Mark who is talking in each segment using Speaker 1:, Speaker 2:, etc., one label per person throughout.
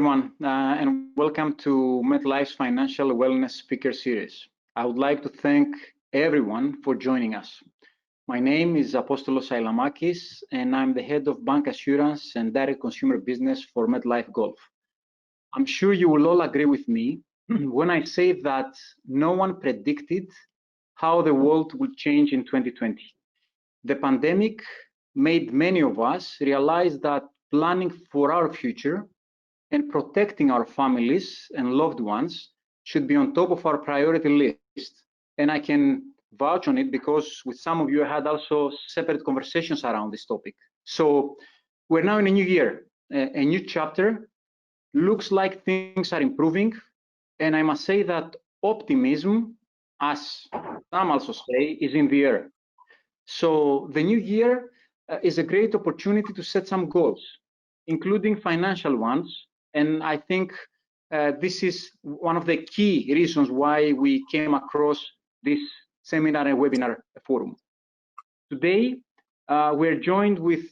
Speaker 1: everyone, and welcome to MetLife's Financial Wellness Speaker Series. I would like to thank everyone for joining us. My name is Apostolos Ailamakis, and I'm the head of bank assurance and direct consumer business for MetLife Gulf. I'm sure you will all agree with me when I say that no one predicted how the world would change in 2020. The pandemic made many of us realize that planning for our future and protecting our families and loved ones should be on top of our priority list. And I can vouch on it because with some of you I had also separate conversations around this topic. So we're now in a new year, a new chapter. Looks like things are improving, and I must say that optimism, as some also say, is in the air. So the new year is a great opportunity to set some goals, including financial ones. And I think this is one of the key reasons why we came across this seminar and webinar forum. Today, we're joined with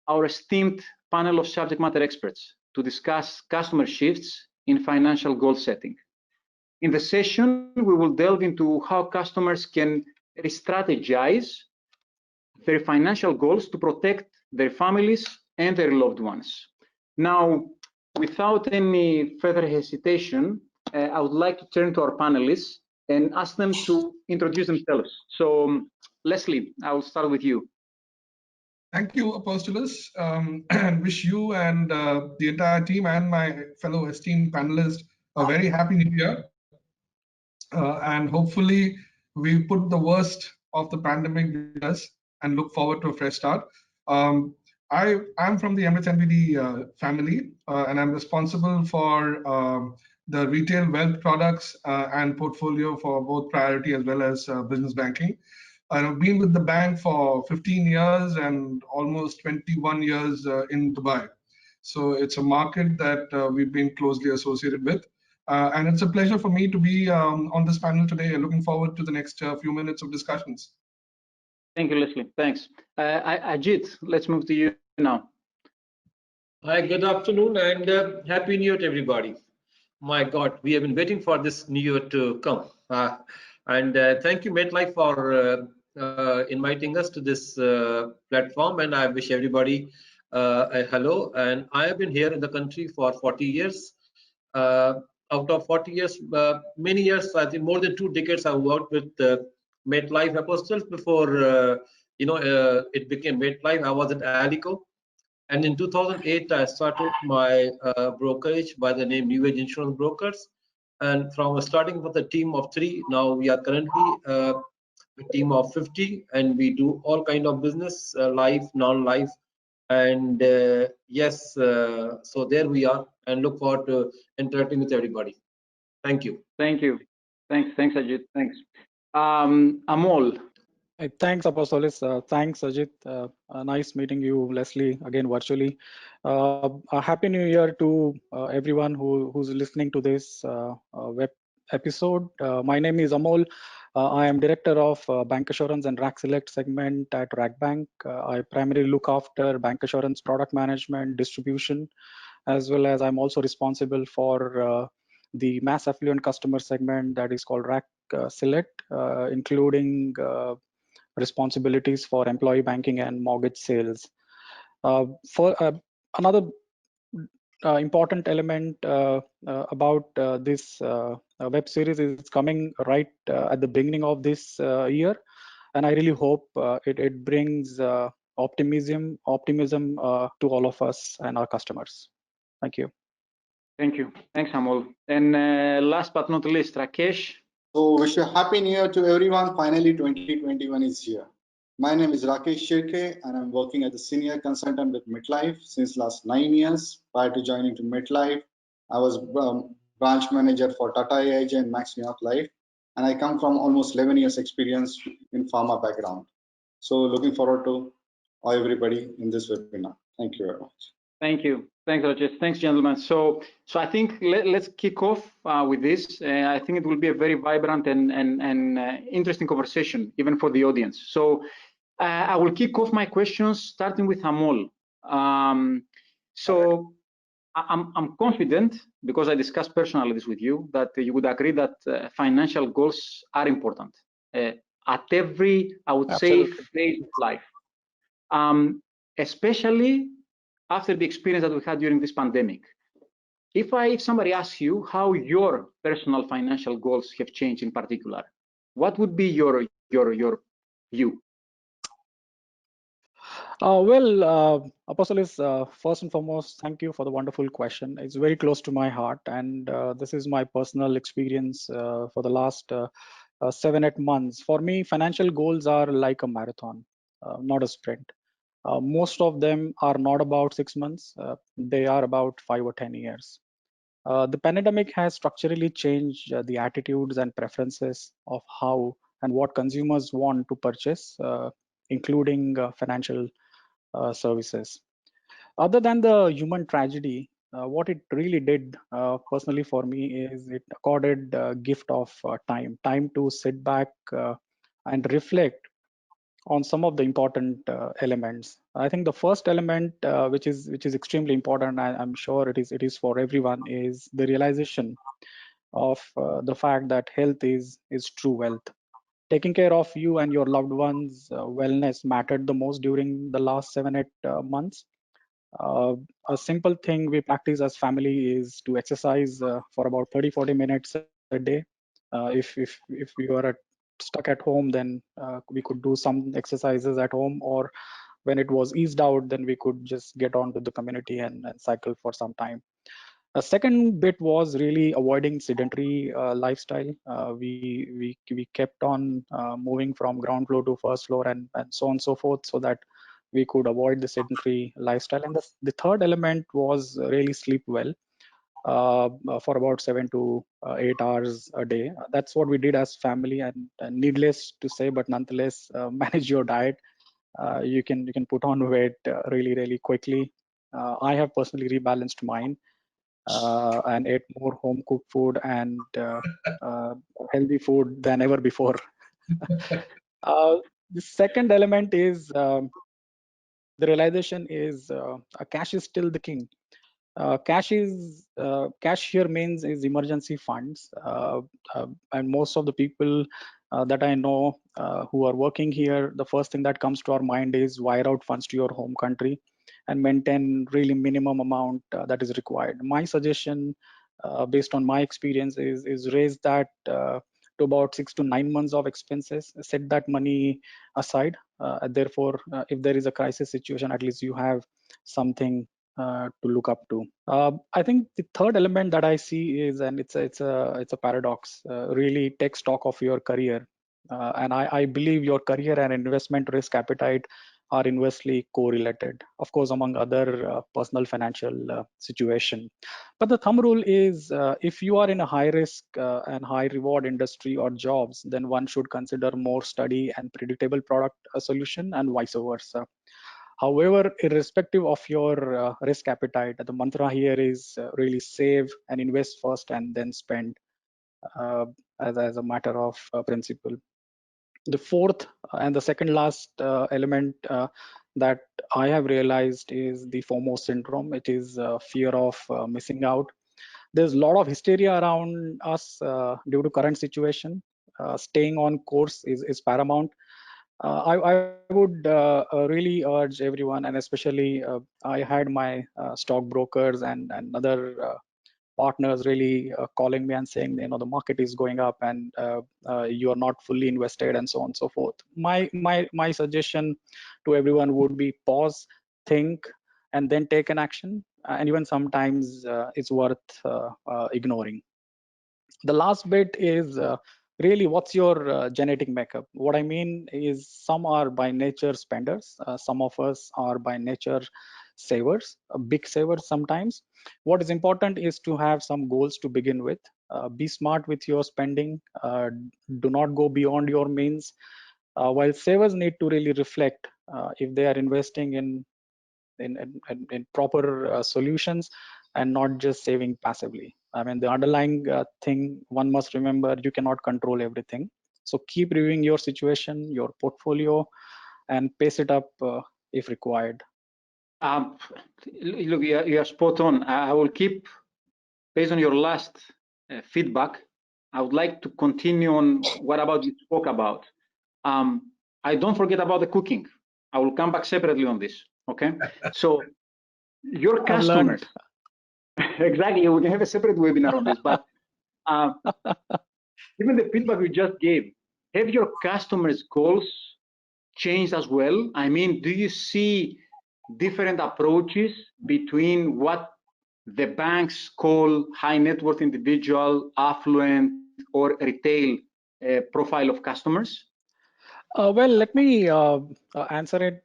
Speaker 1: our esteemed panel of subject matter experts to discuss customer shifts in financial goal setting. In the session, we will delve into how customers can re-strategize their financial goals to protect their families and their loved ones. Now, without any further hesitation, I would like to turn to our panelists and ask them to introduce themselves. So, Leslie, I will start with you.
Speaker 2: Thank you, Apostolos, and wish you and the entire team and my fellow esteemed panelists a very happy new year. And hopefully we put the worst of the pandemic behind us and look forward to a fresh start. I'm from the MSMBD family, and I'm responsible for the retail wealth products and portfolio for both priority as well as business banking. I've been with the bank for 15 years and almost 21 years in Dubai. So it's a market that we've been closely associated with. And it's a pleasure for me to be on this panel today and looking forward to the next few minutes of discussions.
Speaker 1: Thank you, Leslie. Thanks. Ajit, let's move to you now.
Speaker 3: Hi, good afternoon and Happy New Year to everybody. My God, we have been waiting for this New Year to come. Thank you, MetLife, for inviting us to this platform, and I wish everybody a hello. And I have been here in the country for 40 years. Out of 40 years, many years, I think more than 2 decades, I've worked with MetLife Apostolos before it became MetLife. I was at Alico, and in 2008 I started my brokerage by the name New Age Insurance Brokers. And from starting with a team of 3, now we are currently a team of 50, and we do all kind of business, life, non-life, and yes, so there we are, and look forward to interacting with everybody. Thank you.
Speaker 1: Thank you. Thanks, Ajit. Thanks. Amol.
Speaker 4: Thanks, Apostolos. Thanks, Ajit. Nice meeting you, Leslie, again virtually. A happy New Year to everyone who's listening to this web episode. My name is Amol. I am Director of Bank Assurance and RAC Select segment at RAC Bank. I primarily look after bank assurance product management, distribution, as well as I'm also responsible for the mass affluent customer segment that is called RAC Select, including responsibilities for employee banking and mortgage sales. For another important element about this web series is coming right at the beginning of this year, and I really hope it brings optimism to all of us and our customers. Thank you.
Speaker 1: Thank you. Thanks, Amol. And last but not least, Rakesh.
Speaker 5: So wish a happy new year to everyone. Finally, 2021 is here. My name is Rakesh Shirke, and I'm working as a senior consultant with MetLife since last 9 years. Prior to joining to MetLife, I was branch manager for Tata AIG and Max New York Life, and I come from almost 11 years experience in pharma background. So looking forward to everybody in this webinar. Thank you very much.
Speaker 1: Thank you. Thanks, Rajesh. Thanks, gentlemen. So I think let's kick off with this. I think it will be a very vibrant and interesting conversation, even for the audience. So I will kick off my questions, starting with Amol. So I'm confident, because I discussed personally this with you, that you would agree that financial goals are important at every, I would say,
Speaker 4: Absolutely.
Speaker 1: phase of life, especially after the experience that we had during this pandemic. If somebody asks you how your personal financial goals have changed in particular, what would be your view?
Speaker 4: Apostolos, first and foremost, thank you for the wonderful question. It's very close to my heart, and this is my personal experience for the last 7, 8 months. For me, financial goals are like a marathon, not a sprint. Most of them are not about 6 months; they are about 5 or 10 years. The pandemic has structurally changed the attitudes and preferences of how and what consumers want to purchase, including financial services. Other than the human tragedy, what it really did personally for me is it accorded a gift of time to sit back and reflect on some of the important elements. I think the first element, which is extremely important, I'm sure it is for everyone, is the realization of the fact that health is true wealth. Taking care of you and your loved ones' wellness mattered the most during the last 7, 8 months. Uh, a simple thing we practice as family is to exercise for about 30, 40 minutes a day. If we were stuck at home, then we could do some exercises at home, or when it was eased out, then we could just get on to the community and cycle for some time. A second bit was really avoiding sedentary lifestyle. We kept on moving from ground floor to first floor and so on and so forth, so that we could avoid the sedentary lifestyle. And the third element was really sleep well for about 7 to 8 hours a day. That's what we did as family, and needless to say, but nonetheless, manage your diet. You can put on weight really quickly. I have personally rebalanced mine and ate more home cooked food and uh, healthy food than ever before. The second element is the realization is cash is still the king. Cash here means is emergency funds, and most of the people that I know who are working here, the first thing that comes to our mind is wire out funds to your home country and maintain really minimum amount that is required. My suggestion, based on my experience, is raise that to about 6 to 9 months of expenses. Set that money aside. Therefore, if there is a crisis situation, at least you have something to look up to. I think the third element that I see is, and it's a paradox. Really take stock of your career, and I believe your career and investment risk appetite are inversely correlated. Of course, among other personal financial situation. But the thumb rule is, if you are in a high risk and high reward industry or jobs, then one should consider more steady and predictable product solution, and vice versa. However, irrespective of your risk appetite, the mantra here is really save and invest first and then spend, uh, as a matter of principle. The fourth and the second last element that I have realized is the Fomo syndrome. It is fear of missing out. There's a lot of hysteria around us due to current situation. Staying on course is paramount. I would really urge everyone, and especially I had my stockbrokers and other partners really calling me and saying, the market is going up and you are not fully invested, and so on and so forth. My suggestion to everyone would be pause, think, and then take an action. And even sometimes it's worth ignoring. The last bit is really what's your genetic makeup. What I mean is, some are by nature spenders, some of us are by nature savers, big savers sometimes. What is important is to have some goals to begin with. Be smart with your spending. Do not go beyond your means. While savers need to really reflect if they are investing in proper solutions and not just saving passively. I mean, the underlying thing one must remember, you cannot control everything. So keep reviewing your situation, your portfolio, and pace it up if required.
Speaker 1: Look, you are spot on. I will keep, based on your last feedback, I would like to continue on what about you spoke about. I don't forget about the cooking. I will come back separately on this. Okay, so your
Speaker 4: I've learned.
Speaker 1: customers, exactly. We can have a separate webinar on this, but given the feedback you just gave, have your customers' goals changed as well? I mean, do you see different approaches between what the banks call high net worth individual, affluent, or retail profile of customers?
Speaker 4: Well, let me answer it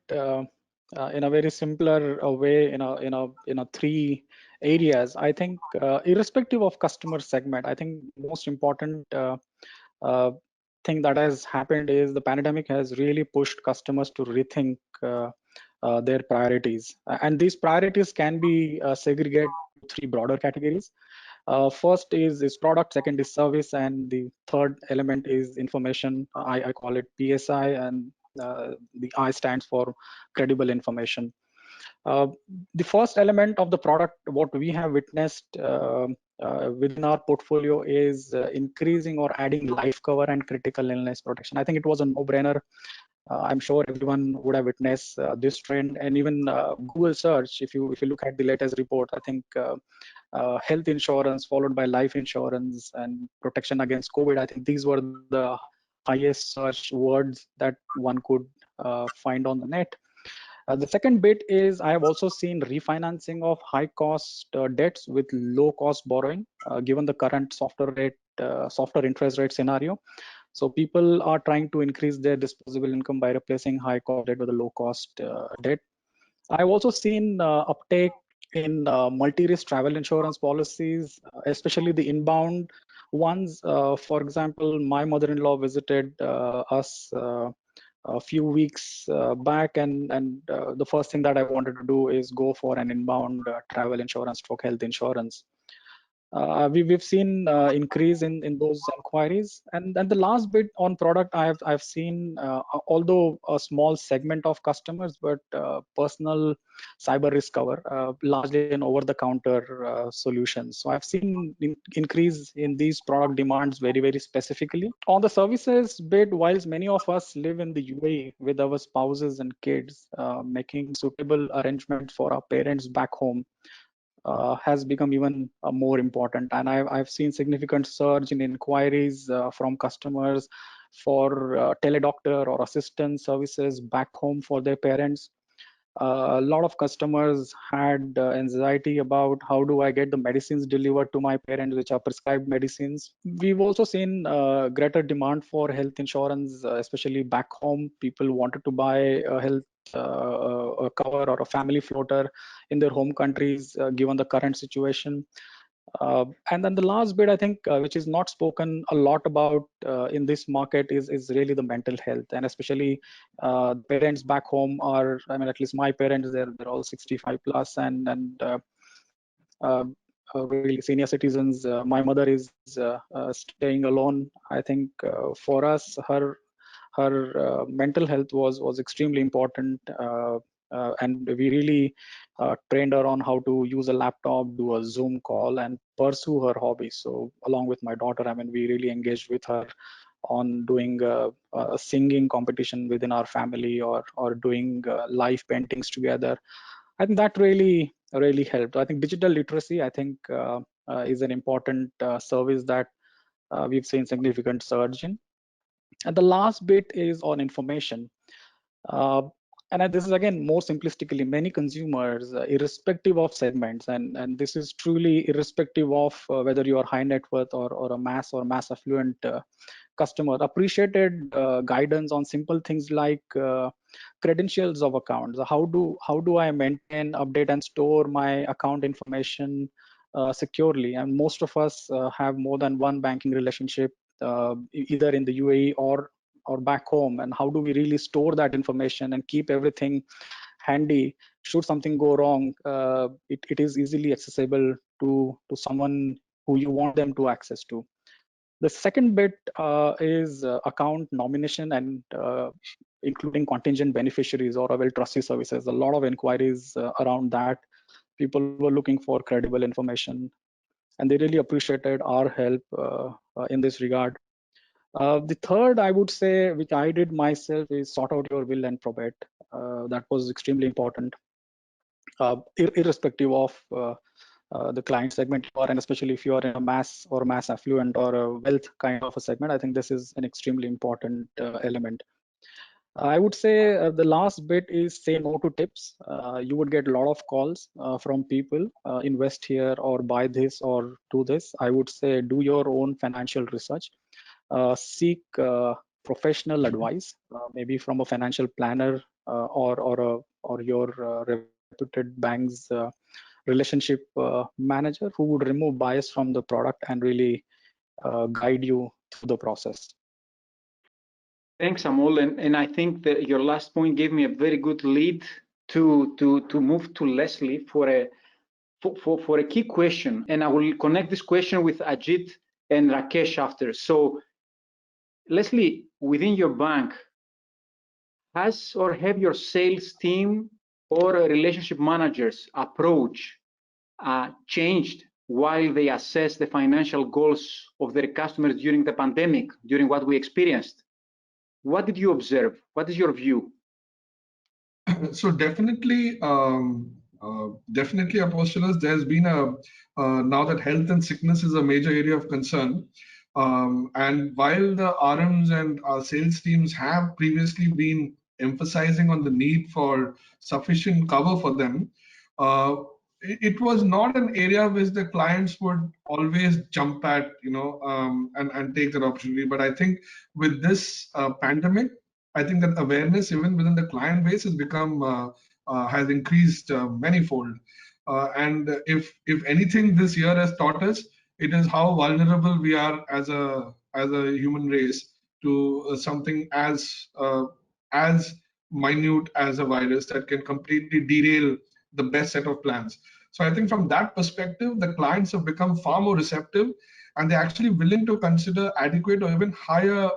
Speaker 4: in a very simpler way in a three areas. I think irrespective of customer segment, I think the most important uh, thing that has happened is the pandemic has really pushed customers to rethink their priorities, and these priorities can be segregated into three broader categories. First is product, second is service, and the third element is information. I call it PSI, and the I stands for credible information. Uh, the first element of the product, what we have witnessed within our portfolio is increasing or adding life cover and critical illness protection. I think it was a no-brainer. I'm sure everyone would have witnessed this trend, and even Google search. If you look at the latest report, I think health insurance followed by life insurance and protection against COVID. I think these were the highest search words that one could find on the net. The second bit is I have also seen refinancing of high cost debts with low cost borrowing, given the current softer interest rate scenario. So people are trying to increase their disposable income by replacing high cost debt with a low cost debt. I've also seen uptake in multi-risk travel insurance policies, especially the inbound ones. For example, my mother-in-law visited us a few weeks back, and the first thing that I wanted to do is go for an inbound travel insurance stroke health insurance. We've seen increase in those inquiries, and the last bit on product I've seen, although a small segment of customers, but personal cyber risk cover, largely an over-the-counter solution. So I've seen increase in these product demands very specifically. On the services bit, whilst many of us live in the UAE with our spouses and kids, making suitable arrangements for our parents back home has become even more important. And I've seen significant surge in inquiries from customers for teledoctor or assistant services back home for their parents. A lot of customers had anxiety about how do I get the medicines delivered to my parents, which are prescribed medicines. We've also seen greater demand for health insurance, especially back home. People wanted to buy a health a cover or a family floater in their home countries, given the current situation. And then the last bit, I think, which is not spoken a lot about in this market is really the mental health, and especially the parents back home are, I mean, at least my parents, they're all 65 plus, and really senior citizens. My mother is staying alone. I think for us, her mental health was extremely important, and we really trained her on how to use a laptop, do a Zoom call, and pursue her hobby. So along with my daughter, I mean, we really engaged with her on doing a singing competition within our family, or doing live paintings together. I think that really helped. I think digital literacy, I think, is an important service that we've seen significant surge in. And the last bit is on information. Uh, and this is again more simplistically, many consumers, irrespective of segments, and this is truly irrespective of whether you are high net worth or a mass affluent customer, appreciated guidance on simple things like credentials of accounts. How do I maintain, update, and store my account information securely? And most of us have more than one banking relationship, either in the UAE or back home. And how do we really store that information and keep everything handy? Should something go wrong, it is easily accessible to someone who you want them to access to. The second bit is account nomination and including contingent beneficiaries or avail trustee services. A lot of inquiries around that. People were looking for credible information, and they really appreciated our help in this regard. The third, I would say, which I did myself, is sort out your will and probate. That was extremely important, irrespective of the client segment you are, and especially if you are in a mass or mass affluent or a wealth kind of a segment. I think this is an extremely important element. I would say the last bit is say no to tips. You would get a lot of calls from people, invest here or buy this or do this. I would say do your own financial research. Seek professional advice, maybe from a financial planner or your reputed bank's relationship manager who would remove bias from the product and really guide you through the process.
Speaker 1: Thanks, Amol. And I think that your last point gave me a very good lead to move to Leslie for a key question. And I will connect this question with Ajit and Rakesh after. So, Leslie, within your bank, has or have your sales team or relationship managers approach changed while they assess the financial goals of their customers during the pandemic, during what we experienced? What did you observe? What is your view?
Speaker 2: So definitely, Apostolos, there's been now that health and sickness is a major area of concern. And while the RMs and our sales teams have previously been emphasizing on the need for sufficient cover for them, it was not an area which the clients would always jump at, and take that opportunity. But I think with this pandemic, I think that awareness even within the client base has become has increased manifold. And if anything this year has taught us, it is how vulnerable we are as a human race to something as minute as a virus that can completely derail the best set of plans. So I think from that perspective, the clients have become far more receptive, and they're actually willing to consider adequate or even higher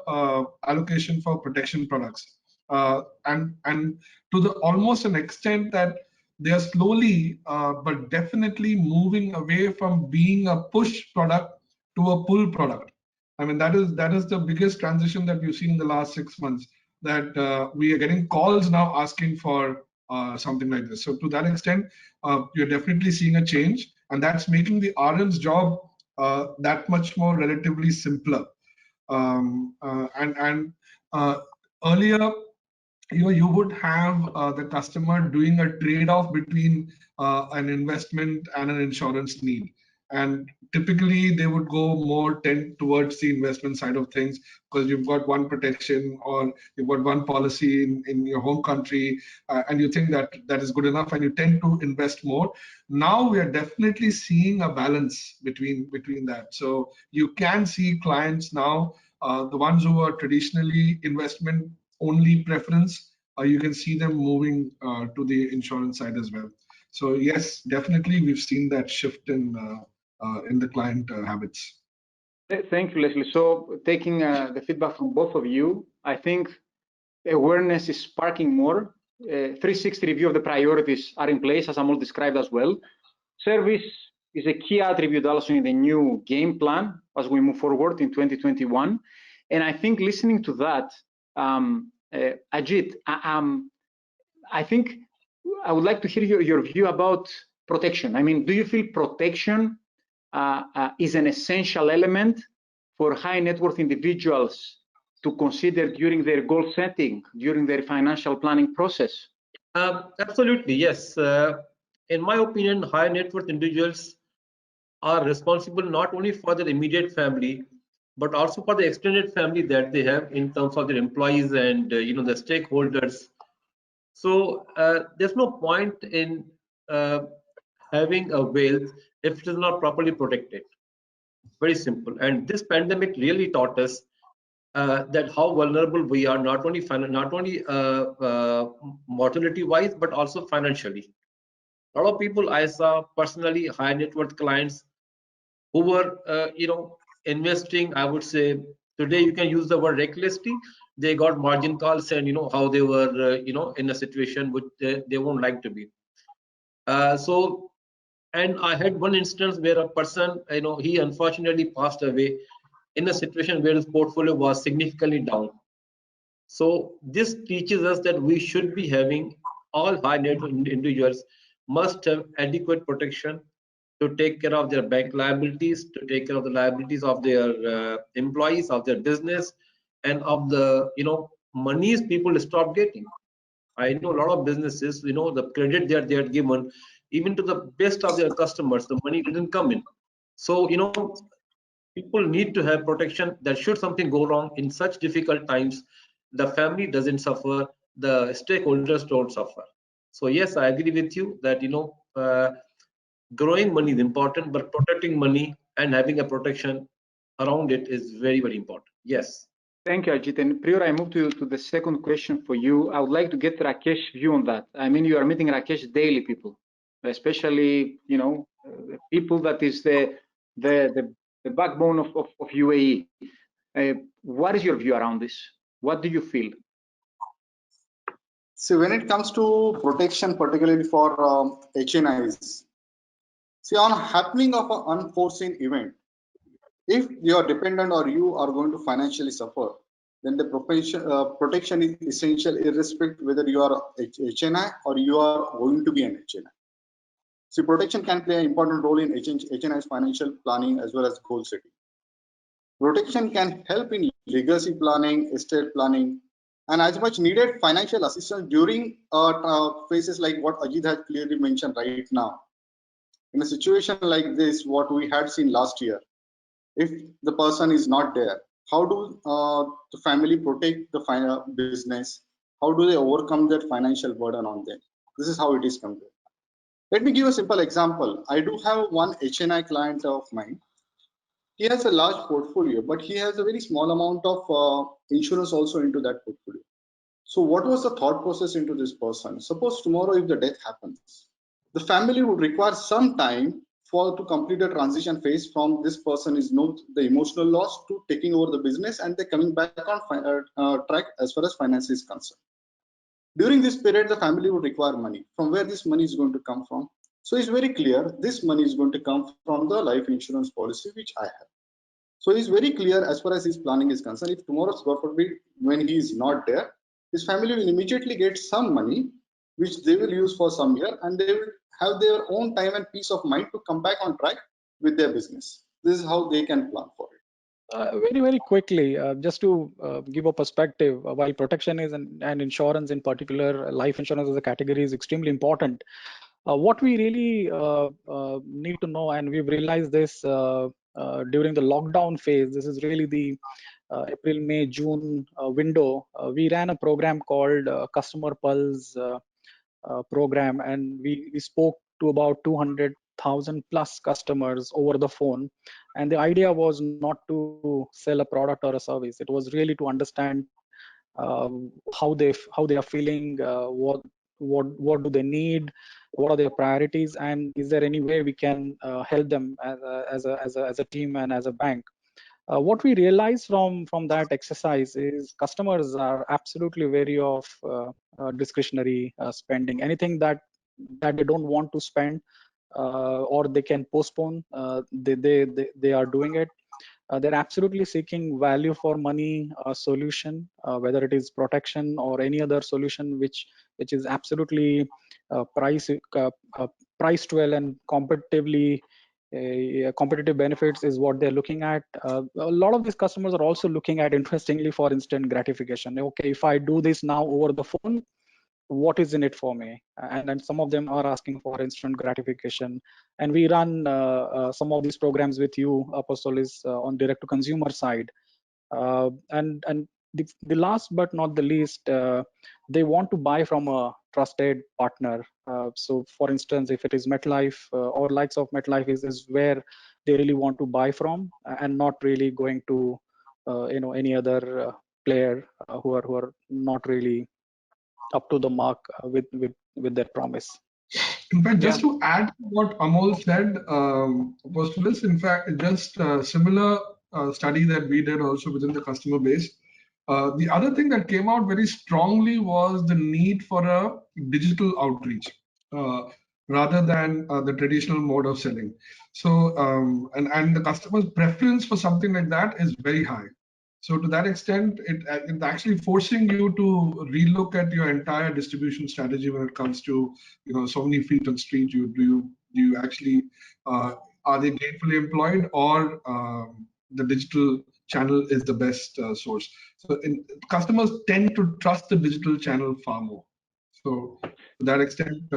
Speaker 2: allocation for protection products. And to the almost an extent that they are slowly but definitely moving away from being a push product to a pull product. I mean, that is the biggest transition that we've seen in the last 6 months, that we are getting calls now asking for something like this. So to that extent, you're definitely seeing a change, and that's making the RM's job that much more relatively simpler. Earlier, you would have the customer doing a trade-off between an investment and an insurance need, and typically they would go more tend towards the investment side of things because you've got one protection or you've got one policy in your home country, and you think that that is good enough, and you tend to invest more. Now we are definitely seeing a balance between that. So you can see clients now, the ones who are traditionally investment only preference, you can see them moving to the insurance side as well. So yes, definitely we've seen that shift in the client habits.
Speaker 1: Thank you, Leslie. So taking the feedback from both of you, I think awareness is sparking more. 360 review of the priorities are in place, as Amol described as well. Service is a key attribute also in the new game plan as we move forward in 2021. And I think listening to that, Ajit, I think I would like to hear your view about protection. I mean, do you feel protection is an essential element for high net worth individuals to consider during their goal setting, during their financial planning process?
Speaker 3: Absolutely, yes. In my opinion, high net worth individuals are responsible not only for their immediate family, but also for the extended family that they have in terms of their employees and the stakeholders. So there's no point in having a wealth if it is not properly protected. Very simple. And this pandemic really taught us that how vulnerable we are, not only mortality-wise, but also financially. A lot of people I saw personally, high net worth clients, who were investing, I would say today you can use the word recklessly. They got margin calls, and how they were in a situation which they won't like to be. So, and I had one instance where a person, he unfortunately passed away in a situation where his portfolio was significantly down. So this teaches us that we should be having, all high net worth individuals must have adequate protection to take care of their bank liabilities, to take care of the liabilities of their employees, of their business, and of the monies people stop getting. I know a lot of businesses, the credit that they are given, even to the best of their customers, the money didn't come in. So people need to have protection that should something go wrong in such difficult times, the family doesn't suffer, the stakeholders don't suffer. So yes, I agree with you that growing money is important, but protecting money and having a protection around it is very, very important. Yes.
Speaker 1: Thank you, Ajit. And prior I move to the second question for you, I would like to get Rakesh's view on that. I mean, you are meeting Rakesh daily, people, especially people that is the backbone of UAE. What is your view around this? What do you feel?
Speaker 5: See, when it comes to protection, particularly for HNIs, see, on happening of an unforeseen event, if your dependent or you are going to financially suffer, then the protection is essential, irrespective whether you are HNI or you are going to be an HNI. See, protection can play an important role in HNI's financial planning as well as goal setting. Protection can help in legacy planning, estate planning, and as much needed financial assistance during phases like what Ajit has clearly mentioned right now. In a situation like this, what we had seen last year, if the person is not there, how do the family protect the business? How do they overcome that financial burden on them? This is how it is compared. Let me give a simple example. I do have one HNI client of mine. He has a large portfolio, but he has a very small amount of insurance also into that portfolio. So what was the thought process into this person? Suppose tomorrow if the death happens, the family would require some time to complete a transition phase from this person is not the emotional loss to taking over the business, and they're coming back on track as far as finance is concerned. During this period, the family would require money. From where this money is going to come from? So it's very clear this money is going to come from the life insurance policy which I have. So it's very clear as far as his planning is concerned. If tomorrow's God forbid, when he is not there, his family will immediately get some money which they will use for some year, and they will have their own time and peace of mind to come back on track with their business. This is how they can plan for it.
Speaker 4: Very, very quickly, just to give a perspective, while protection is and insurance in particular, life insurance as a category is extremely important. What we really need to know, and we've realized this during the lockdown phase, this is really the April, May, June window. We ran a program called Customer Pulse program, and we spoke to about 200,000 plus customers over the phone. And the idea was not to sell a product or a service. It was really to understand how they are feeling, what do they need, what are their priorities, and is there any way we can help them as a team and as a bank. What we realized from that exercise is customers are absolutely wary of discretionary spending. Anything that they don't want to spend or they can postpone, they are doing it. They're absolutely seeking value for money solution, whether it is protection or any other solution which is absolutely priced well and competitively. Competitive benefits is what they're looking at. A lot of these customers are also looking at, interestingly, for instant gratification. Okay, if I do this now over the phone, what is in it for me? And then some of them are asking for instant gratification. And we run some of these programs with you, Apostolos, on direct to consumer side. And the last but not the least, they want to buy from a trusted partner. So for instance, if it is MetLife or likes of MetLife is where they really want to buy from, and not really going to any other player who are not really up to the mark with their promise.
Speaker 2: In fact, just to add to what Amol said, Apostolos, in fact, just similar study that we did also within the customer base. The other thing that came out very strongly was the need for a digital outreach rather than the traditional mode of selling. So, and the customer's preference for something like that is very high. So to that extent, it's actually forcing you to relook at your entire distribution strategy when it comes to, so many feet on street. Do you actually are they gainfully employed, or the digital channel is the best source? So customers tend to trust the digital channel far more. So to that extent,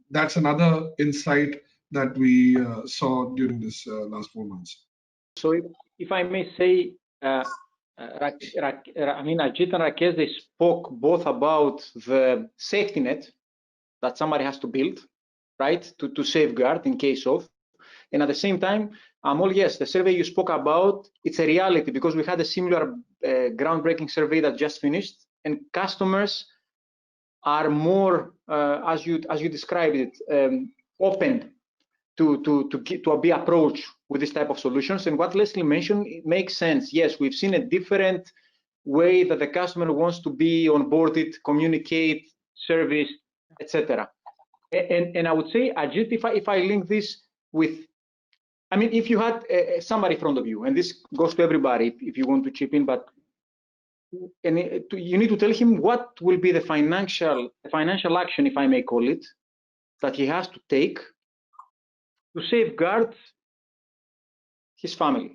Speaker 2: that's another insight that we saw during this last 4 months.
Speaker 1: So if I may say, I mean, Ajit and Rakesh, they spoke both about the safety net that somebody has to build, right, to safeguard in case of. And at the same time, Amol, yes, the survey you spoke about, it's a reality because we had a similar groundbreaking survey that just finished, and customers are more, as you described it, open to be approached with this type of solutions. And what Leslie mentioned, it makes sense. Yes, we've seen a different way that the customer wants to be onboarded, communicate, service, etc. And I would say, Ajit, if I link this with, I mean, if you had somebody in front of you, and this goes to everybody if you want to chip in, but you need to tell him what will be the financial action, if I may call it, that he has to take to safeguard his family.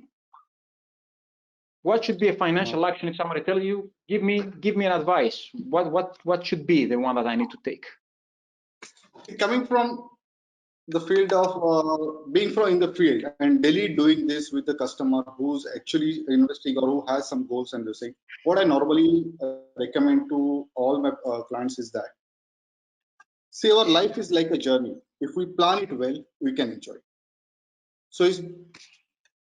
Speaker 1: What should be a financial action if somebody tells you, give me an advice? What should be the one that I need to take?
Speaker 5: Coming from the field of being from in the field and daily doing this with the customer who's actually investing or who has some goals and this thing, what I normally recommend to all my clients is that, see, our life is like a journey. If we plan it well, we can enjoy it. So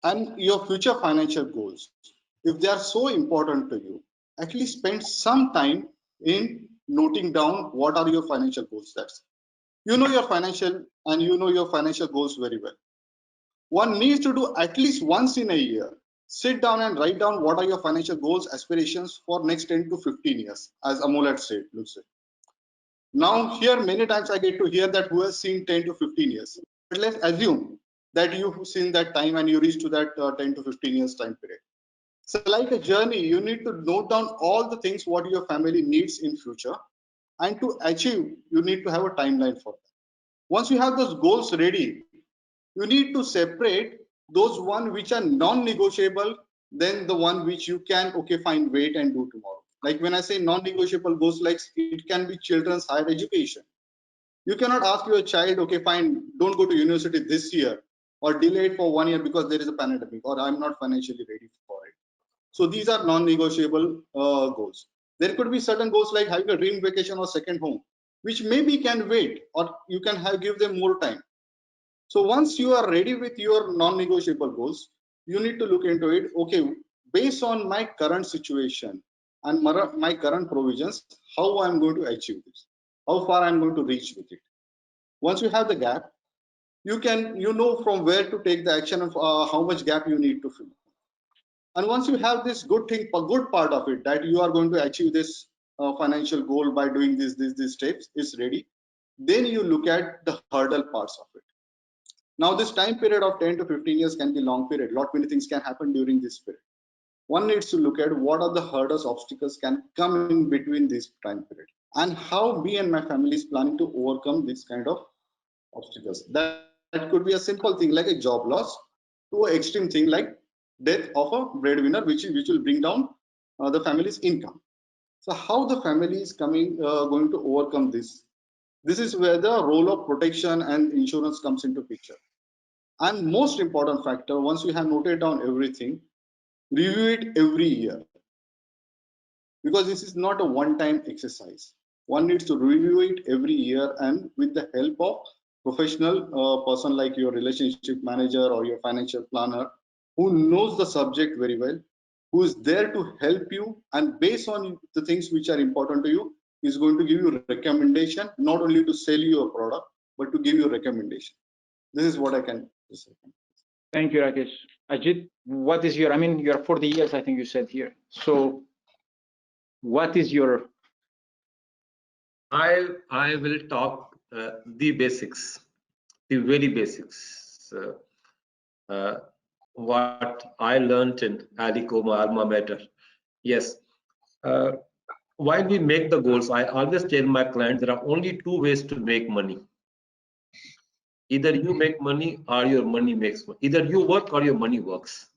Speaker 5: and your future financial goals, if they are so important to you, actually spend some time in noting down what are your financial goals. That's, you know, your financial and you know your financial goals very well. One needs to do at least once in a year, sit down and write down what are your financial goals, aspirations for next 10 to 15 years, as Amol had said. Now here many times I get to hear that who has seen 10 to 15 years. But let's assume that you've seen that time and you reach to that 10 to 15 years time period. So like a journey, you need to note down all the things what your family needs in future, and to achieve, you need to have a timeline for that. Once you have those goals ready, you need to separate those one which are non-negotiable, then the one which you can, okay, fine, wait and do tomorrow. Like when I say non-negotiable goals, like it can be children's higher education. You cannot ask your child, okay, fine, don't go to university this year, or delay it for 1 year because there is a pandemic, or I'm not financially ready for it. So these are non-negotiable goals. There could be certain goals like having a dream vacation or second home, which maybe can wait, or you can give them more time. So once you are ready with your non-negotiable goals, you need to look into it. Okay, based on my current situation and my current provisions, how I'm going to achieve this, how far I'm going to reach with it. Once you have the gap, you know from where to take the action of how much gap you need to fill. And once you have this good part of it, that you are going to achieve this financial goal by doing these steps is ready, then you look at the hurdle parts of it. Now this time period of 10 to 15 years can be long period. Lot many things can happen during this period. One needs to look at what are the hurdles, obstacles can come in between this time period, and how me and my family is planning to overcome this kind of obstacles. That could be a simple thing like a job loss, to an extreme thing like death of a breadwinner, which will bring down the family's income. So how the family is going to overcome this? This is where the role of protection and insurance comes into picture. And most important factor, once you have noted down everything, review it every year, because this is not a one-time exercise. One needs to review it every year, and with the help of professional person like your relationship manager or your financial planner, who knows the subject very well, who is there to help you, and based on the things which are important to you, is going to give you recommendation, not only to sell you a product, but to give you a recommendation. This is what I can say.
Speaker 1: Thank you, Rakesh. Ajit, what is your, I mean, you're 40 years, I think you said here. So what is your?
Speaker 3: I will talk the basics, the very basics. What I learned in Alicoma alma mater. Yes. While we make the goals, I always tell my clients there are only two ways to make money. Either you make money or your money makes money. Either you work or your money works.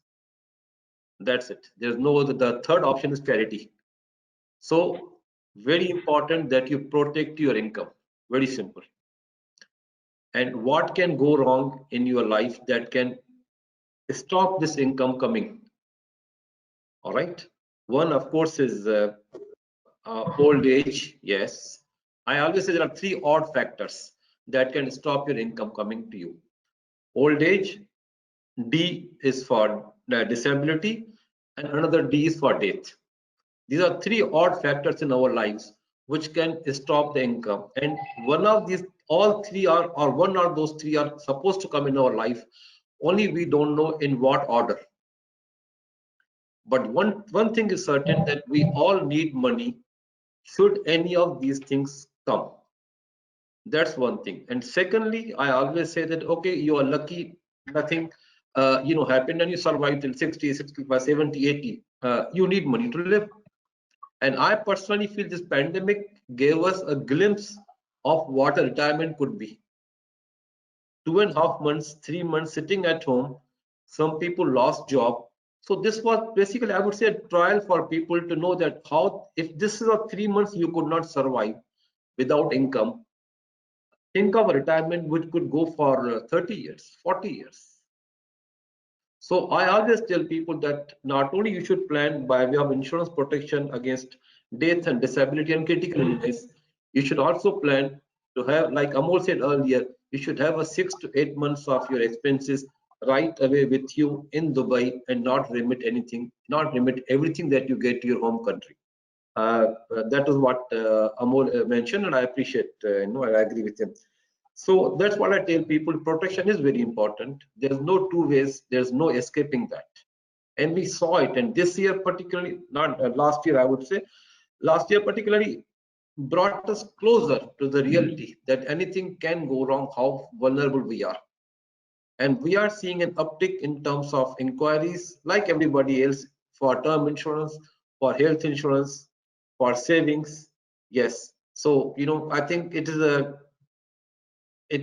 Speaker 3: That's it. There's no other. The third option is charity. So very important that you protect your income. Very simple. And what can go wrong in your life that can stop this income coming? All right. One, of course, is old age. Yes. I always say there are three odd factors that can stop your income coming to you. Old age, D is for disability, and another D is for death. These are three odd factors in our lives which can stop the income. And one of these, all three are, or one of those three are supposed to come in our life. Only we don't know in what order. But one thing is certain, that we all need money should any of these things come. That's one thing. And secondly, I always say that, okay, you are lucky, nothing happened, and you survived till 60, 65, 70, 80. You need money to live. And I personally feel this pandemic gave us a glimpse of what a retirement could be. 2.5 months, 3 months sitting at home. Some people lost job. So this was basically, I would say, a trial for people to know that how, if this is a 3 months you could not survive without income, think of a retirement which could go for 30 years, 40 years. So I always tell people that not only you should plan by way of insurance protection against death and disability and critical illness, you should also plan to have, like Amol said earlier, you should have a 6 to 8 months of your expenses right away with you in Dubai, and not remit anything, not remit everything that you get to your home country. That is what Amol mentioned, and I appreciate, I agree with him. So that's what I tell people, protection is very important. There's no two ways, there's no escaping that. And we saw it, and this year particularly, not last year I would say, last year particularly brought us closer to the reality that anything can go wrong, how vulnerable we are. And we are seeing an uptick in terms of inquiries, like everybody else, for term insurance, for health insurance, for savings. Yes. So, I think it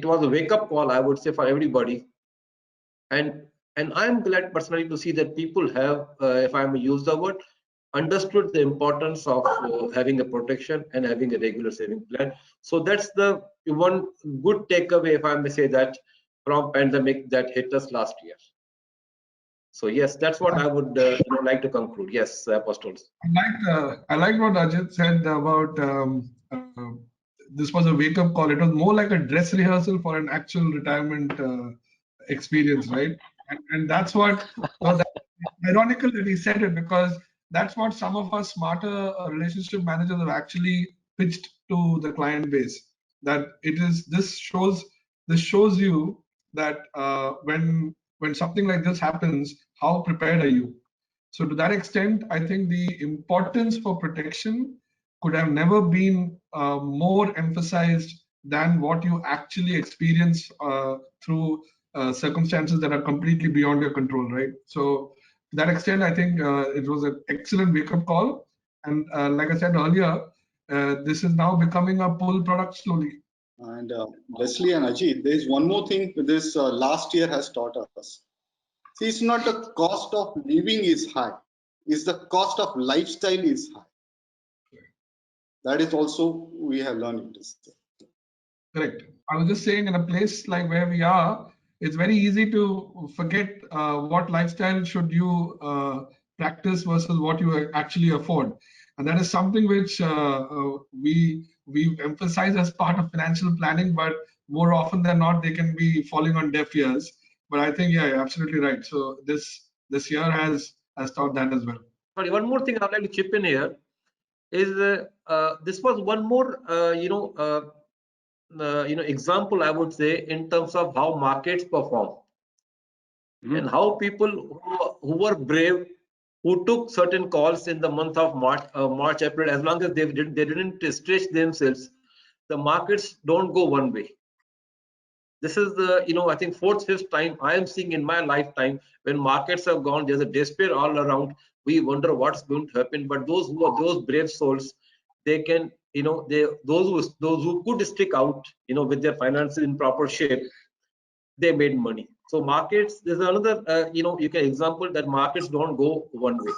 Speaker 3: was a wake-up call, I would say, for everybody. And I'm glad personally to see that people have, if I may use the word, understood the importance of having a protection and having a regular saving plan. So that's the one good takeaway, if I may say that, from pandemic that hit us last year. So yes, that's what I would like to conclude. Yes, Apostles.
Speaker 2: I liked what Ajit said about this was a wake-up call. It was more like a dress rehearsal for an actual retirement experience, right? And that's what, that's ironical that he said it, because that's what some of us smarter relationship managers have actually pitched to the client base. That it is, this shows you that when something like this happens, how prepared are you? So to that extent, I think the importance for protection could have never been more emphasized than what you actually experience through circumstances that are completely beyond your control, right? So to that extent, I think it was an excellent wake-up call. And like I said earlier, this is now becoming a pull product slowly.
Speaker 5: And Leslie and Ajit, there is one more thing this last year has taught us. See, it's not the cost of living is high, it's the cost of lifestyle is high. That is also we have learned in this.
Speaker 2: Correct. I was just saying, in a place like where we are, it's very easy to forget what lifestyle should you practice versus what you actually afford. And that is something which we emphasize as part of financial planning, but more often than not, they can be falling on deaf ears. But I think, yeah, you're absolutely right. So this year has taught that as well.
Speaker 3: Sorry, one more thing I'd like to chip in here is this was one more example, I would say, in terms of how markets perform. and how people who were brave, who took certain calls in the month of March, April, as long as they didn't stretch themselves, the markets don't go one way. This is the, I think fourth, fifth time I am seeing in my lifetime when markets have gone, there's a despair all around. We wonder what's going to happen. But those who are those brave souls, they can, those who could stick out, with their finances in proper shape, they made money. So markets, there's another, you can example that markets don't go one way.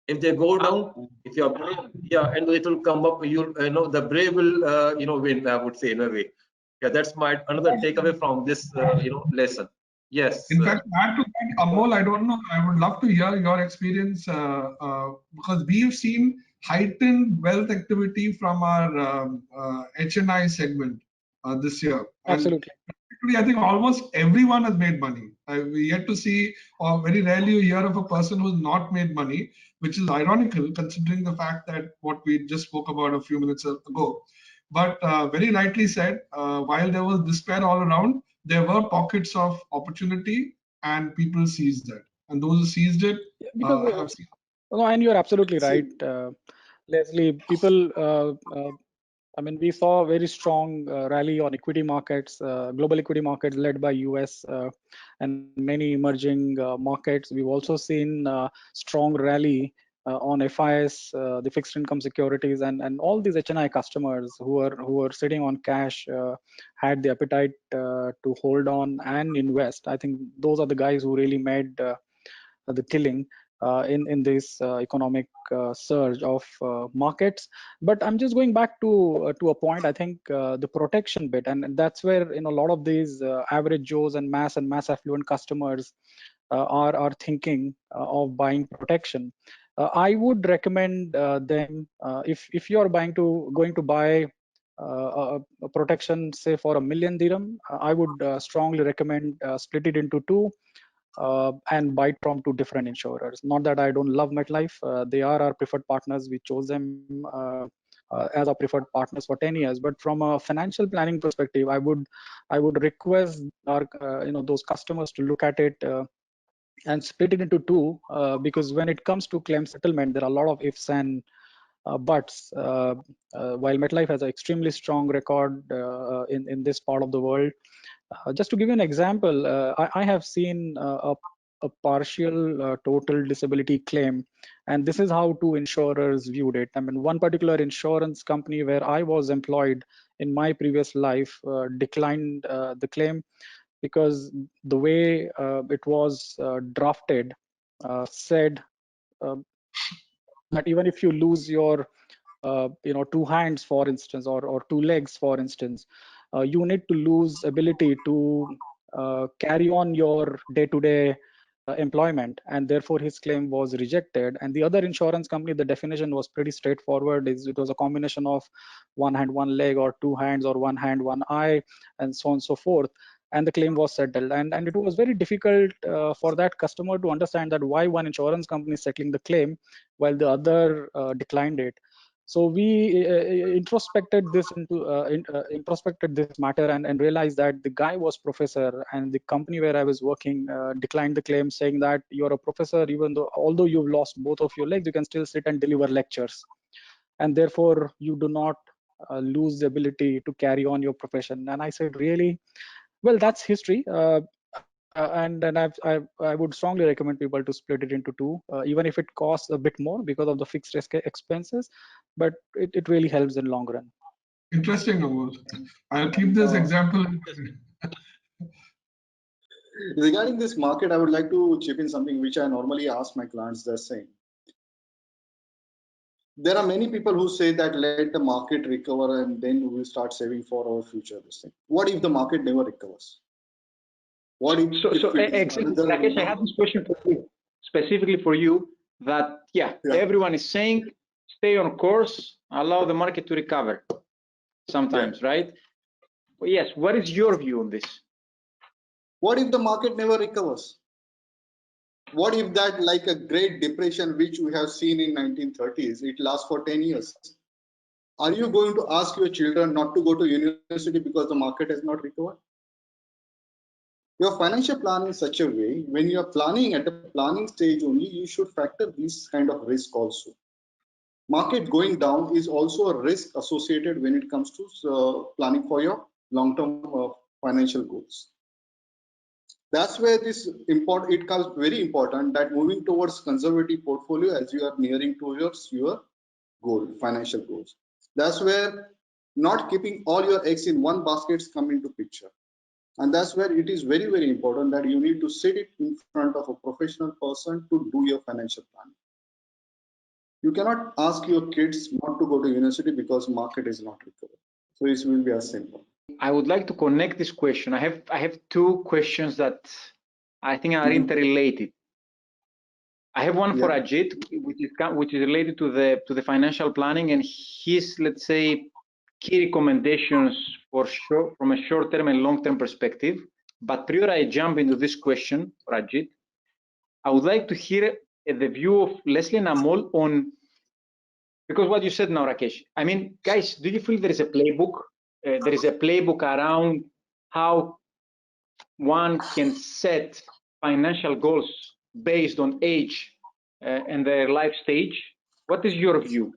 Speaker 3: If they go down, if you're brave, yeah, and it will come up. The brave will, win. I would say in a way. Yeah, that's my another takeaway from this, lesson. Yes.
Speaker 2: In fact, add to that, Amol, I don't know, I would love to hear your experience because we've seen heightened wealth activity from our HNI segment this year. And
Speaker 4: Absolutely.
Speaker 2: I think almost everyone has made money. We yet to see, or very rarely you hear of a person who's not made money, which is ironical considering the fact that what we just spoke about a few minutes ago. But very rightly said, while there was despair all around, there were pockets of opportunity and people seized that. And those who seized it
Speaker 4: Because
Speaker 2: have seen.
Speaker 4: no, and you're absolutely right, Leslie. People, I mean, we saw a very strong rally on equity markets, global equity markets led by US and many emerging markets. We've also seen strong rally on FIS, the fixed income securities, and all these HNI customers who are sitting on cash had the appetite to hold on and invest. I think those are the guys who really made the killing in this economic surge of markets. But I'm just going back to a point. I think the protection bit, and that's where a lot of these average Joes and mass affluent customers are thinking of buying protection. I would recommend them if you are going to buy a protection, say for $1 million dirham, I would strongly recommend split it into two and buy from two different insurers. Not that I don't love MetLife; they are our preferred partners. We chose them as our preferred partners for 10 years. But from a financial planning perspective, I would request our those customers to look at it and split it into two, because when it comes to claim settlement, there are a lot of ifs and buts. While MetLife has an extremely strong record in this part of the world, just to give you an example, I have seen a partial total disability claim, and this is how two insurers viewed it. I mean, one particular insurance company where I was employed in my previous life declined the claim because the way it was drafted said uh, that even if you lose your two hands, for instance, or two legs, for instance, you need to lose ability to carry on your day-to-day employment, and therefore his claim was rejected. And the other insurance company, the definition was pretty straightforward. It was a combination of one hand, one leg, or two hands, or one hand, one eye, and so on and so forth. And the claim was settled. And it was very difficult for that customer to understand that why one insurance company is settling the claim while the other declined it. So we introspected this matter and realized that the guy was professor, and the company where I was working declined the claim, saying that you're a professor, although you've lost both of your legs, you can still sit and deliver lectures, and therefore you do not lose the ability to carry on your profession. And I said, really? Well, that's history. I would strongly recommend people to split it into two, even if it costs a bit more because of the fixed expenses, but it really helps in long run.
Speaker 2: Interesting, Amol. I'll keep this example.
Speaker 5: Regarding this market, I would like to chip in something which I normally ask my clients. They're saying, there are many people who say that let the market recover and then we'll start saving for our future. This thing. What if the market never recovers? What if,
Speaker 1: Exactly, Rakesh, I have this question for you, specifically for you, that everyone is saying stay on course, allow the market to recover sometimes, right? Well, yes, what is your view on this?
Speaker 5: What if the market never recovers? What if that, like a Great Depression which we have seen in 1930s, it lasts for 10 years? Are you going to ask your children not to go to university because the market has not recovered? Your financial plan in such a way, when you are planning at the planning stage only, you should factor this kind of risk also. Market going down is also a risk associated when it comes to planning for your long-term financial goals. That's where it comes very important that moving towards conservative portfolio as you are nearing towards your financial goals. That's where not keeping all your eggs in one basket come into picture. And that's where it is very, very important that you need to sit it in front of a professional person to do your financial planning. You cannot ask your kids not to go to university because market is not recovered. So it will be as simple.
Speaker 1: I would like to connect this question. I have two questions that I think are interrelated. I have one for Ajit, which is related to the financial planning and his, let's say, key recommendations from a short-term and long-term perspective. But prior I jump into this question for Ajit, I would like to hear the view of Leslie and Amol on, because what you said now, Rakesh, I mean, guys, do you feel there is a playbook? There is a playbook around how one can set financial goals based on age and their life stage. What is your view?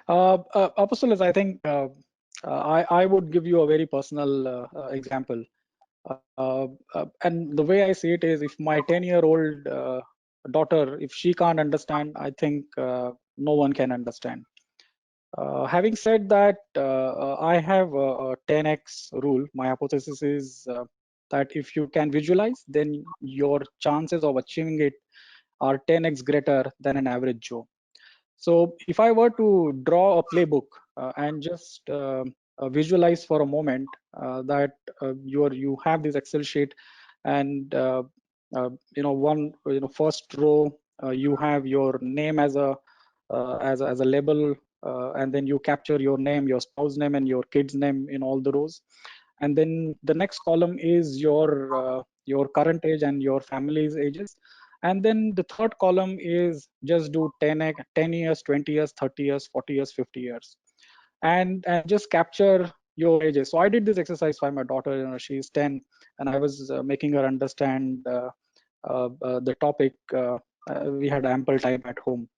Speaker 4: Apostolos, I think I would give you a very personal example. And the way I see it is, if my 10-year-old daughter, if she can't understand, I think no one can understand. Having said that, I have a 10x rule. My hypothesis is that if you can visualize, then your chances of achieving it are 10x greater than an average Joe. So if I were to draw a playbook and just visualize for a moment that you have this Excel sheet, and first row you have your name as a label, and then you capture your name, your spouse name, and your kid's name in all the rows. And then the next column is your current age and your family's ages. And then the third column is just do 10 years, 20 years, 30 years, 40 years, 50 years, and just capture your ages. So I did this exercise for my daughter. She's 10, and I was making her understand the topic. We had ample time at home.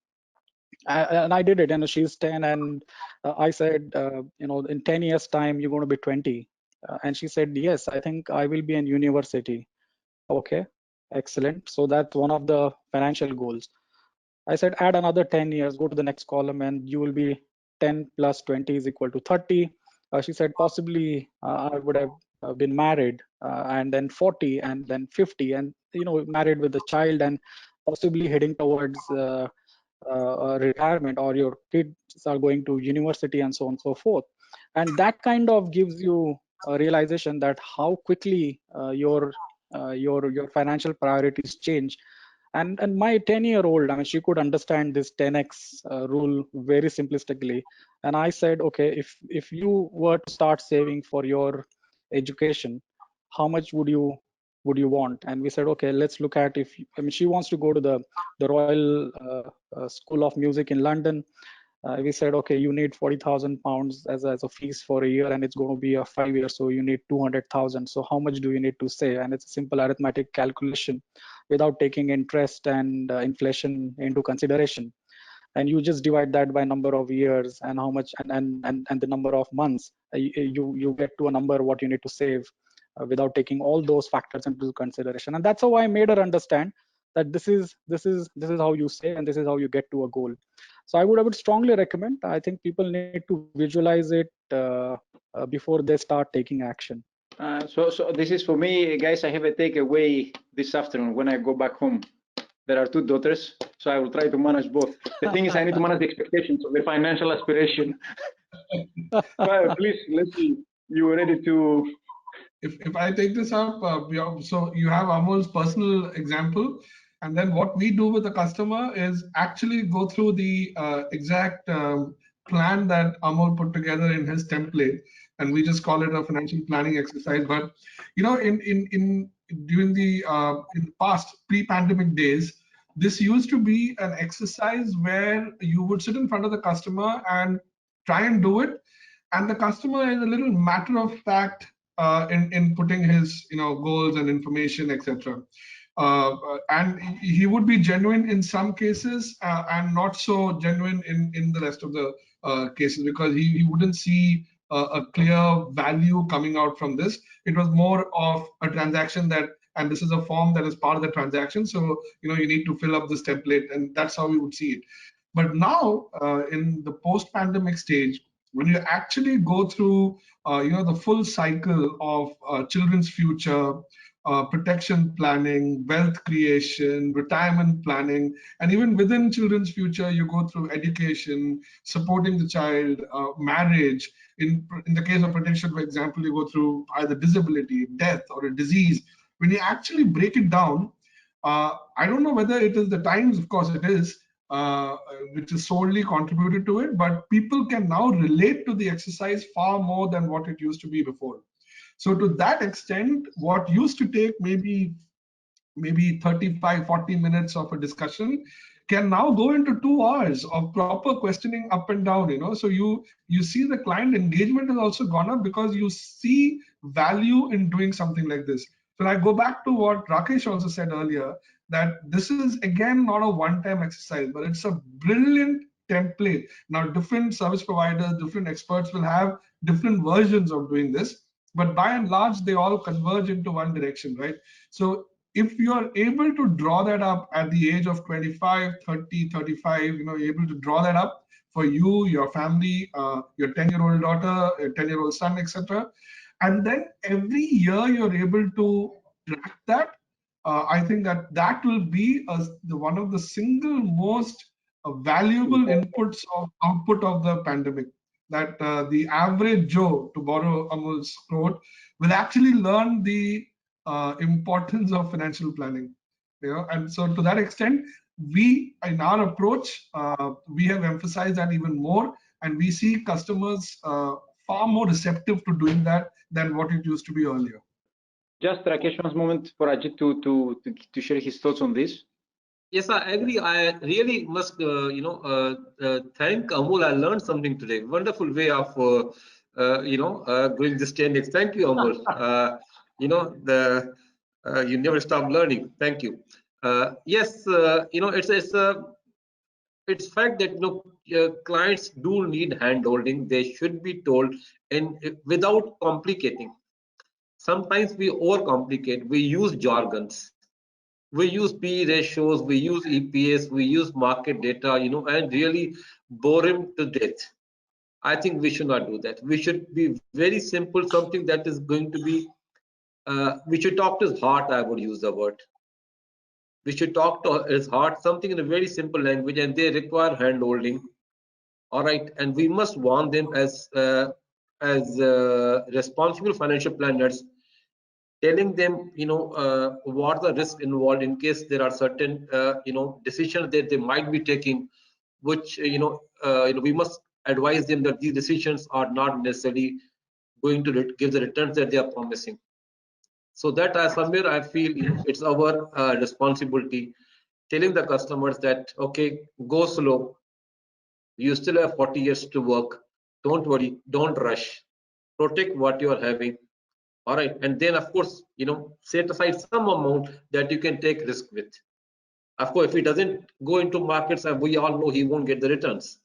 Speaker 4: And I did it, and she's 10, and I said, in 10 years time, you're going to be 20. And she said, yes, I think I will be in university. Okay, excellent. So that's one of the financial goals. I said, add another 10 years, go to the next column, and you will be 10 plus 20 is equal to 30. She said, possibly I would have been married, and then 40, and then 50, and married with a child, and possibly heading towards retirement, or your kids are going to university, and so on and so forth. And that kind of gives you a realization that how quickly your financial priorities change. And my 10-year-old, I mean, she could understand this 10x rule very simplistically. And I said, okay, if you were to start saving for your education, how much would you want? And we said, okay, let's look at, she wants to go to the Royal School of Music in London. We said, okay, you need 40,000 pounds as a fees for a year, and it's going to be a 5 years, so you need 200,000. So how much do you need to save? And it's a simple arithmetic calculation without taking interest and inflation into consideration. And you just divide that by number of years and how much and the number of months. You get to a number what you need to save without taking all those factors into consideration. And that's how I made her understand that this is how you save, and this is how you get to a goal. So I would strongly recommend. I think people need to visualize it before they start taking action.
Speaker 1: So this is for me, guys. I have a takeaway this afternoon when I go back home. There are two daughters, so I will try to manage both. The thing is, I need to manage the expectations of the financial aspiration. Well, please, let's see. You were ready to.
Speaker 2: If I take this up, so you have Amol's personal example, and then what we do with the customer is actually go through the exact plan that Amol put together in his template, and we just call it a financial planning exercise. But during the in the past pre-pandemic days, this used to be an exercise where you would sit in front of the customer and try and do it, and the customer, in a little matter of fact in putting his goals and information, etc. And he would be genuine in some cases and not so genuine in the rest of the cases, because he wouldn't see a clear value coming out from this. It was more of a transaction that, and this is a form that is part of the transaction, so you need to fill up this template, and that's how we would see it. But now in the post-pandemic stage, when you actually go through the full cycle of children's future, protection planning, wealth creation, retirement planning, and even within children's future, you go through education, supporting the child, marriage. In the case of protection, for example, you go through either disability, death, or a disease. When you actually break it down, I don't know whether it is the times, of course it is, which is solely contributed to it, but people can now relate to the exercise far more than what it used to be before. So to that extent, what used to take maybe 35-40 minutes of a discussion can now go into 2 hours of proper questioning up and down. So you see the client engagement has also gone up because you see value in doing something like this. So I go back to what Rakesh also said earlier, that this is again not a one-time exercise, but it's a brilliant template. Now different service providers, different experts will have different versions of doing this, but by and large they all converge into one direction, right? So if you are able to draw that up at the age of 25, 30, 35, able to draw that up for you, your family, your 10-year-old daughter, your 10-year-old son, etc., and then every year you're able to track that, I think that will be one of the single most valuable inputs of output of the pandemic. That the average Joe, to borrow Amol's quote, will actually learn the importance of financial planning. And so to that extent, we in our approach, we have emphasized that even more, and we see customers far more receptive to doing that than what it used to be earlier.
Speaker 1: Just Rakesh, one moment for Ajit to share his thoughts on this.
Speaker 3: Yes, I agree. I really must, thank Amol. I learned something today. Wonderful way of, doing this 10x. Thank you, Amol. You never stop learning. Thank you. Yes, it's fact that clients do need hand-holding. They should be told, and without complicating. Sometimes we overcomplicate. We use jargons. We use P ratios, we use EPS, we use market data, and really bore him to death. I think we should not do that. We should be very simple, something that is going to be, we should talk to his heart, I would use the word. We should talk to his heart, something in a very simple language, and they require hand-holding. All right, and we must warn them as responsible financial planners, telling them what the risk involved in case there are certain decisions that they might be taking, which we must advise them that these decisions are not necessarily going to give the returns that they are promising. So that somewhere I feel it's our responsibility, telling the customers that okay, go slow, you still have 40 years to work, don't worry, don't rush, protect what you are having. All right, and then of course set aside some amount that you can take risk with. Of course, if he doesn't go into markets, and we all know he won't get the returns,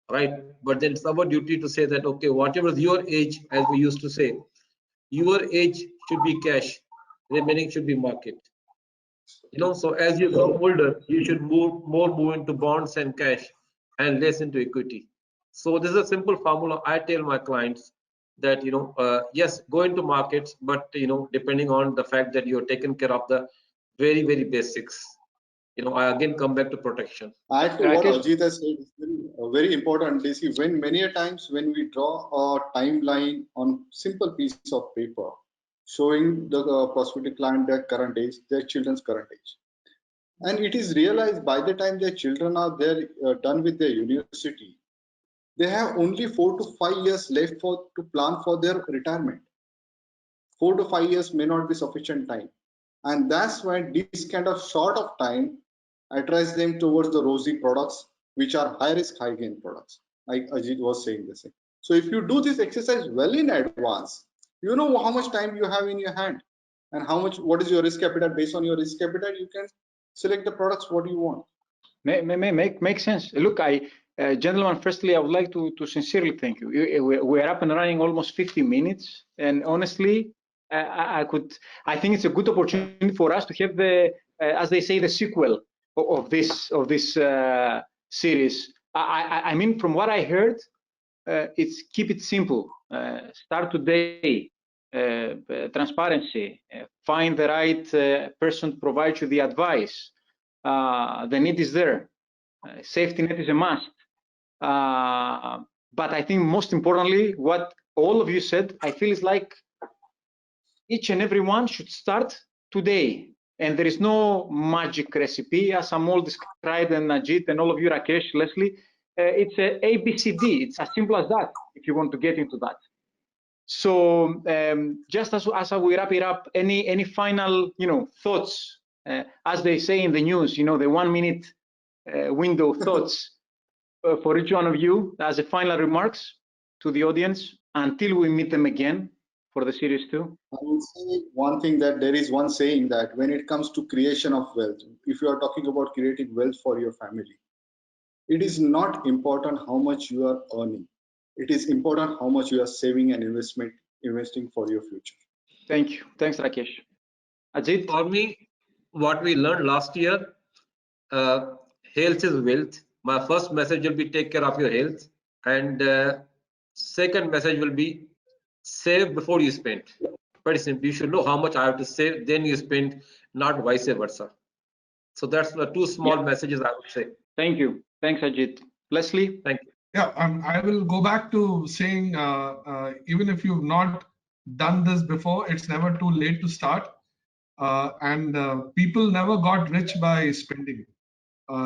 Speaker 3: right? But then it's our duty to say that okay, whatever is your age, as we used to say, your age should be cash, remaining should be market. So as you grow older, you should move into bonds and cash and less into equity. So this is a simple formula I tell my clients, that yes, go into markets, but depending on the fact that you're taking care of the very, very basics. I again come back to protection.
Speaker 5: Add to what Ajit has said, is very important. You see, when many a times when we draw a timeline on simple piece of paper, showing the prospective client their current age, their children's current age, and it is realized by the time their children are there done with their university, they have only 4 to 5 years left to plan for their retirement. 4 to 5 years may not be sufficient time, and that's why this kind of short of time attracts them towards the rosy products, which are high risk, high gain products, like Ajit was saying this. So if you do this exercise well in advance, You know how much time you have in your hand and what is your risk appetite. Based on your risk appetite, you can select the products what you want.
Speaker 1: Make sense. Look, gentlemen, firstly, I would like to sincerely thank you. We are up and running almost 50 minutes, and honestly, I think it's a good opportunity for us to have the, as they say, the sequel of this series. I mean, from what I heard, it's keep it simple. Start today. Transparency. Find the right person to provide you the advice. The need is there. Safety net is a must. But I think most importantly, what all of you said, I feel is like each and every one should start today. And there is no magic recipe, as Amol described, and Ajit, and all of you, Rakesh, Leslie. It's a ABCD. It's as simple as that, if you want to get into that. So just as we wrap it up, any final thoughts, as they say in the news, the 1 minute window thoughts for each one of you as a final remarks to the audience until we meet them again for the series 2?
Speaker 5: I will say one thing, that there is one saying that when it comes to creation of wealth, if you are talking about creating wealth for your family, it is not important how much you are earning. It is important how much you are saving and investing for your future.
Speaker 1: Thank you. Thanks, Rakesh. Ajit?
Speaker 3: For me, what we learned last year, health is wealth. My first message will be take care of your health, and second message will be save before you spend. Very simple. You should know how much I have to save, then you spend, not vice versa. So that's the two small messages I would say.
Speaker 1: Thank you. Thanks, Ajit. Leslie?
Speaker 3: Thank you.
Speaker 2: Yeah, I will go back to saying, even if you've not done this before, it's never too late to start. And people never got rich by spending.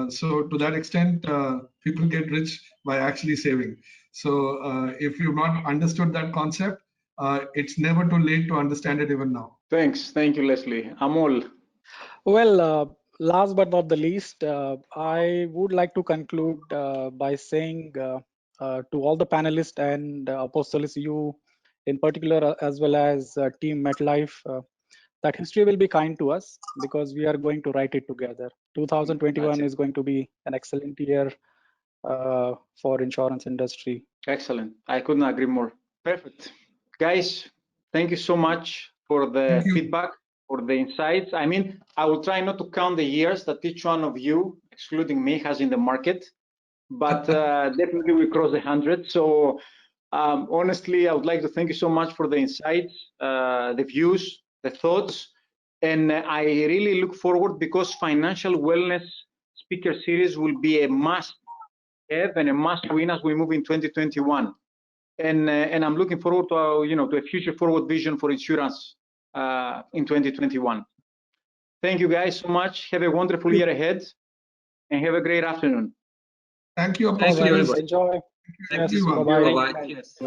Speaker 2: So to that extent, people get rich by actually saving. So if you've not understood that concept, it's never too late to understand it even now.
Speaker 1: Thanks. Thank you, Leslie. Amol?
Speaker 4: Well, last but not the least, I would like to conclude by saying to all the panelists and Apostolos, you in particular, as well as Team MetLife, that history will be kind to us because we are going to write it together. 2021 is going to be an excellent year for insurance industry.
Speaker 1: Excellent. I couldn't agree more. Perfect. Guys, thank you so much for the feedback, for the insights. I mean, I will try not to count the years that each one of you, excluding me, has in the market, but definitely we cross the 100. So honestly, I would like to thank you so much for the insights, the views, the thoughts. And I really look forward, because financial wellness speaker series will be a must have and a must win as we move in 2021. And I'm looking forward to to a future forward vision for insurance in 2021. Thank you guys so much. Have a wonderful year ahead, and have a great afternoon.
Speaker 2: Thank you,
Speaker 3: Thank you,
Speaker 2: Apostolos.
Speaker 3: everybody.
Speaker 4: Enjoy.
Speaker 3: Thank
Speaker 4: Yes,
Speaker 3: you.
Speaker 4: bye-bye.
Speaker 3: Bye-bye. Yes.